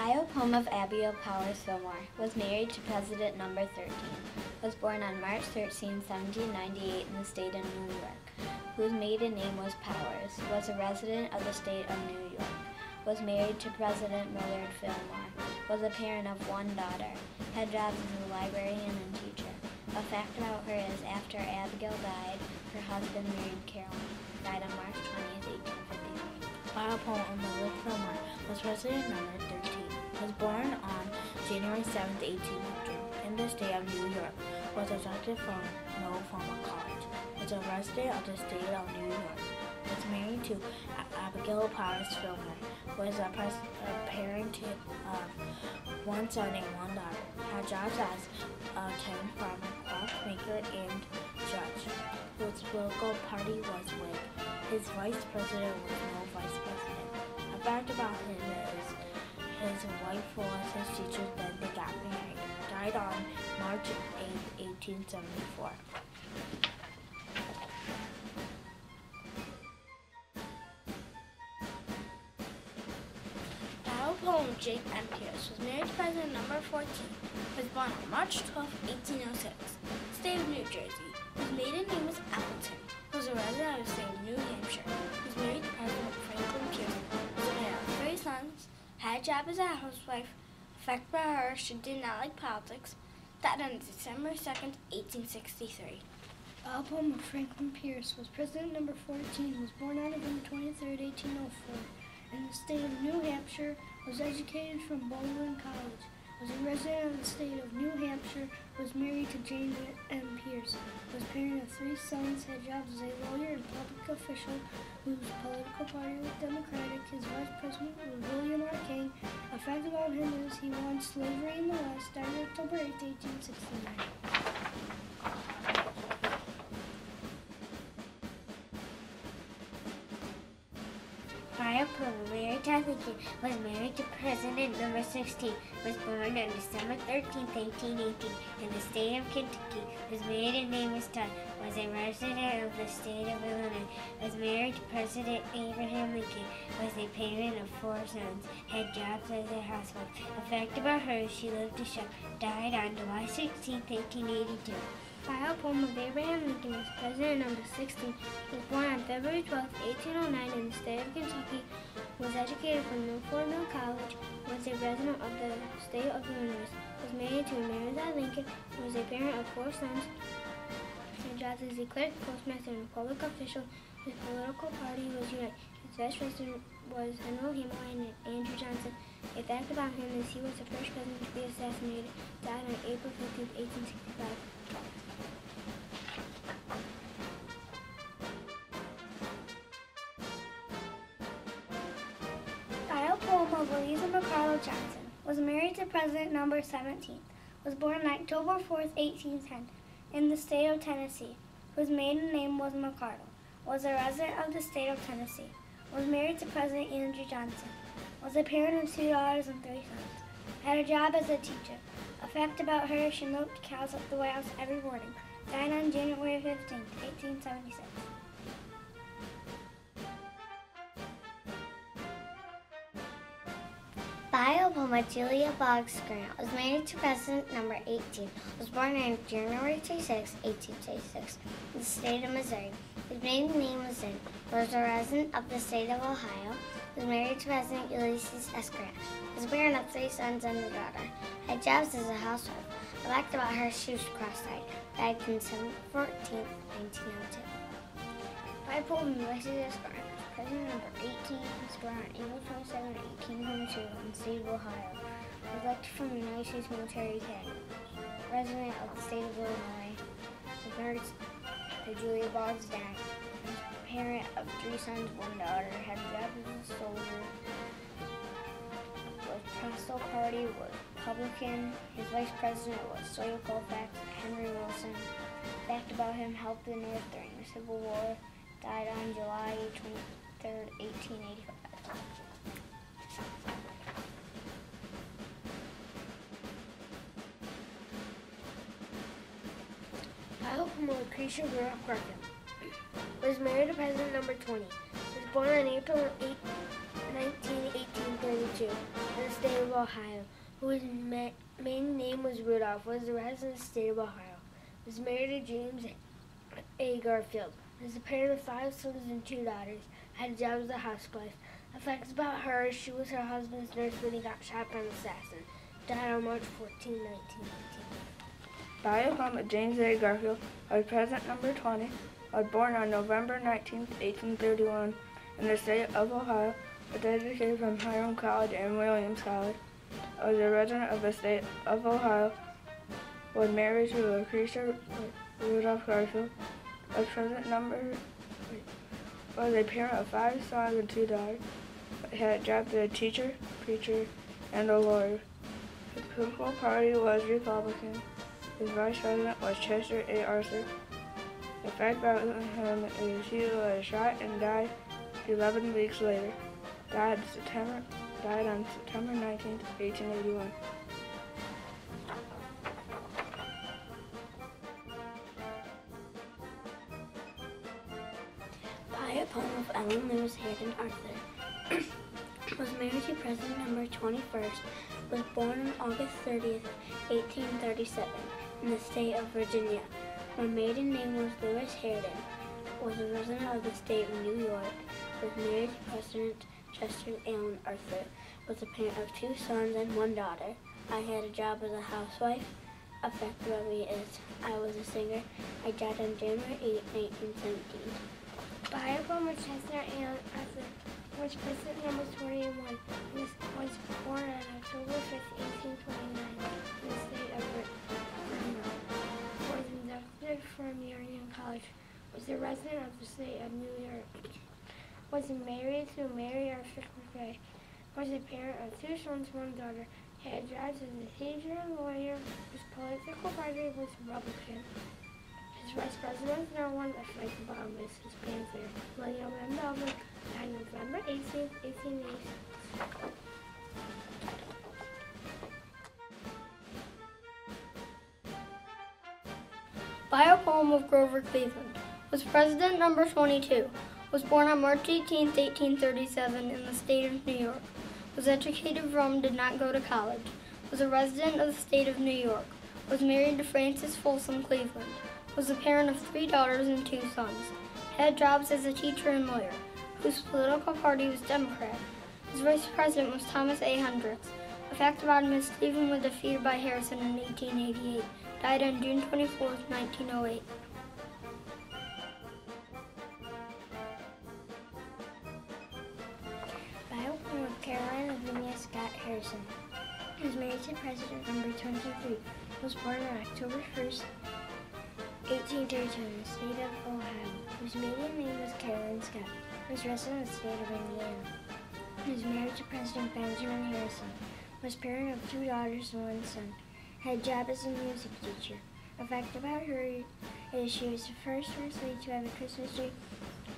Poem of Abigail Powers Fillmore was married to President number 13. Was born on March 13, 1798 in the state of New York. Whose maiden name was Powers. Was a resident of the state of New York. Was married to President Millard Fillmore. Was a parent of one daughter. Had jobs as a librarian and teacher. A fact about her is after Abigail died, her husband married Caroline. Died on March 20, 1853. Bio poem of Millard Fillmore was president number 13. Was born on January 7, 1800 in the state of New York. Was adopted from no formal college. Was a resident of the state of New York. Was married to Abigail Powers Fillmore. Was a parent of one son and one daughter. Had jobs as a tenant farmer, clockmaker, and judge. His political party was Whig. His vice president was no vice president. A fact about him is his wife was his teacher, then they got married. Died on March 8, 1874. Bio poem Jake M. Pierce was married to President number 14. Was born on March 12, 1806. State of New Jersey. His maiden name was Appleton. Was a resident of the state of New Hampshire. Was married to President Franklin Pierce. Was a parent of 3 sons. Had a job as a housewife. Fact about her, she did not like politics. Died on December 2nd, 1863. Bio poem of Franklin Pierce was president number 14. Was born on November 23, 1804. In the state of New Hampshire. Was educated from Baldwin College. Was a resident of the state of New Hampshire. Was married to James M. Pierce. Was parent of 3 sons. Had jobs as a lawyer and public official whose political party was Democratic. His vice president was William R. King. A fact about him is he won slavery in the West. Died October 8, 1869. Bio poem Mary Lincoln was married to President number 16. Was born on December 13, 1818 in the state of Kentucky. His maiden name was Todd. Was a resident of the state of Illinois. Was married to President Abraham Lincoln. Was a parent of 4 sons. Had jobs as a housewife. A fact about her, she lived to shop. Died on July 16, 1882. Bio poem of Abraham Lincoln was president number 16. Was born on February 12, 1809 in the state of Kentucky. Was educated from Newport Mill College. Was a resident of the state of Illinois. Was married to Mary Lincoln. Was a parent of 4 sons. Had jobs as a clerk, postmaster, and a public official. His political party was United. His vice president was Henry Hamlin and Andrew Johnson. A fact about him is he was the first president to be assassinated. Died on April 15, 1865. Poem of Louisa McCardle Johnson. Was married to President number 17. Was born on October 4, 1810 in the state of Tennessee. Whose maiden name was McCardle. Was a resident of the state of Tennessee. Was married to President Andrew Johnson. Was a parent of 2 daughters and 3 sons. Had a job as a teacher. A fact about her, she milked cows at the White House every morning. Died on January 15, 1876. Bio poem of Julia Boggs Grant was married to President number 18. Was born on January 26, 1826 in the state of Missouri. His maiden name was Zinn. Was a resident of the state of Ohio. Was married to President Ulysses S. Grant. Was a parent of 3 sons and a daughter. Had jobs as a housewife. A fact about her, she was cross-eyed. Died on December 14, 1902. Bio poem of Ulysses S. Grant. President number 18 was born on April 27, 1822 in the state of Ohio. Was elected from the United States Military Academy. Resident of the state of Illinois. Was married to Julia Boggs Grant. Parent of 3 sons, 1 daughter. Had a job as a soldier. Was Presto Party, was Republican. His vice president was Sawyer Colfax, Henry Wilson. Fact about him, helped the North during the Civil War. Died on July 23, 1885. Bio poem of Lucretia Grant Garfield. Was married to President number 20. Was born on April 8, 1832 1922, in the state of Ohio, whose maiden name was Rudolph, was a resident of the state of Ohio. Was married to James A. Garfield. Was the parent of 5 sons and 2 daughters. Had a job as a housewife. Facts about her: she was her husband's nurse when he got shot by an assassin. Died on March 14, 1918. Biopoem of James A. Garfield was President number 20. Was born on November 19, 1831, in the state of Ohio. Was educated from Hiram College and Williams College. Was a resident of the state of Ohio. Was married to Lucretia Rudolph Garfield. Was a parent of 5 sons and 2 daughters. Had a job as a teacher, preacher, and a lawyer. His political party was Republican. His vice president was Chester A. Arthur. The fact about him is he was shot and died 11 weeks later. Died on September 19, 1881. Biopoem of Ellen Lewis Hayden Arthur. Was married to President number 21st. Was born on August 30th, 1837, in the state of Virginia. Her maiden name was Lewis Hayden. Was a resident of the state of New York. Was married to President Chester Allen Arthur. Was the parent of 2 sons and 1 daughter. I had a job as a housewife. A fact about me is I was a singer. I died on January 8, 1917. Biopoem of Chester Allen Arthur, was president number 21, was born on October 5, 1829, in the state of Vermont. Was inducted from Union College. Was a resident of the state of New York. Was married to Mary Arthur McRae. Was a parent of 2 sons, 1 daughter. Had jobs as a teacher and lawyer. His political party was Republican. His vice president now one of Frank Obama's his Panther, William M. Melvin, died November 18, 1880. Biopoem of Grover Cleveland. Was President number 22. Was born on March 18, 1837, in the state of New York. Was educated from, did not go to college. Was a resident of the state of New York. Was married to Frances Folsom Cleveland. Was the parent of 3 daughters and 2 sons. Had jobs as a teacher and lawyer, whose political party was Democrat. His vice president was Thomas A. Hendricks. A fact about him is Cleveland was defeated by Harrison in 1888. Died on June 24, 1908. Biopoem of Caroline Lavinia Scott Harrison. Was married to President number 23. Was born on October 1st, 1832, in the state of Ohio. Whose maiden name was Caroline Scott. Was resident of the state of Indiana. Was married to President Benjamin Harrison. Was parent of 2 daughters and 1 son. Had a job as a music teacher. A fact about her is she was the first lady to have a Christmas tree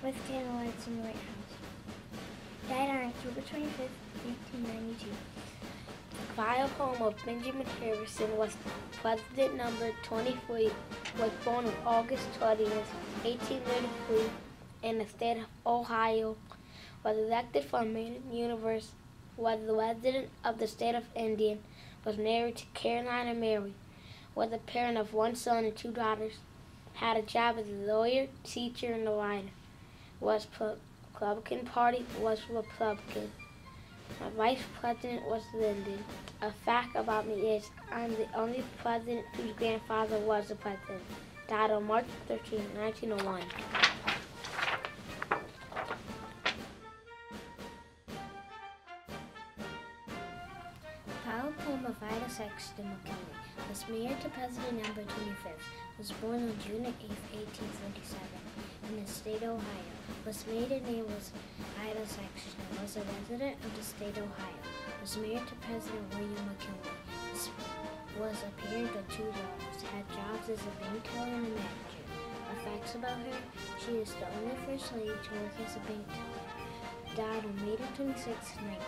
with candlelights in the White House. Died on October 25th, 1892. Biopoem of Benjamin Harrison was president number 23. Was born on August 20th, 1833, in the state of Ohio. Was elected from Maine University. Was the resident of the state of Indiana. Was married to Carolina Mary. Was a parent of 1 son and 2 daughters. Had a job as a lawyer, teacher, and a writer. Was Republican Party was Republican. My vice president was Lyndon. A fact about me is I'm the only president whose grandfather was the president. Died on March 13, 1901. Biopoem of Ida Sexton McKinley. Was married to President number 25th. Was born on June 8, 1847, in the state of Ohio. Was maiden name was Ida Sexton. Was a resident of the state of Ohio. Was married to President William McKinley. Was a parent of 2 daughters. Had jobs as a bank teller and a manager. Facts about her: she is the only first lady to work as a bank teller. Died on May 26, 19.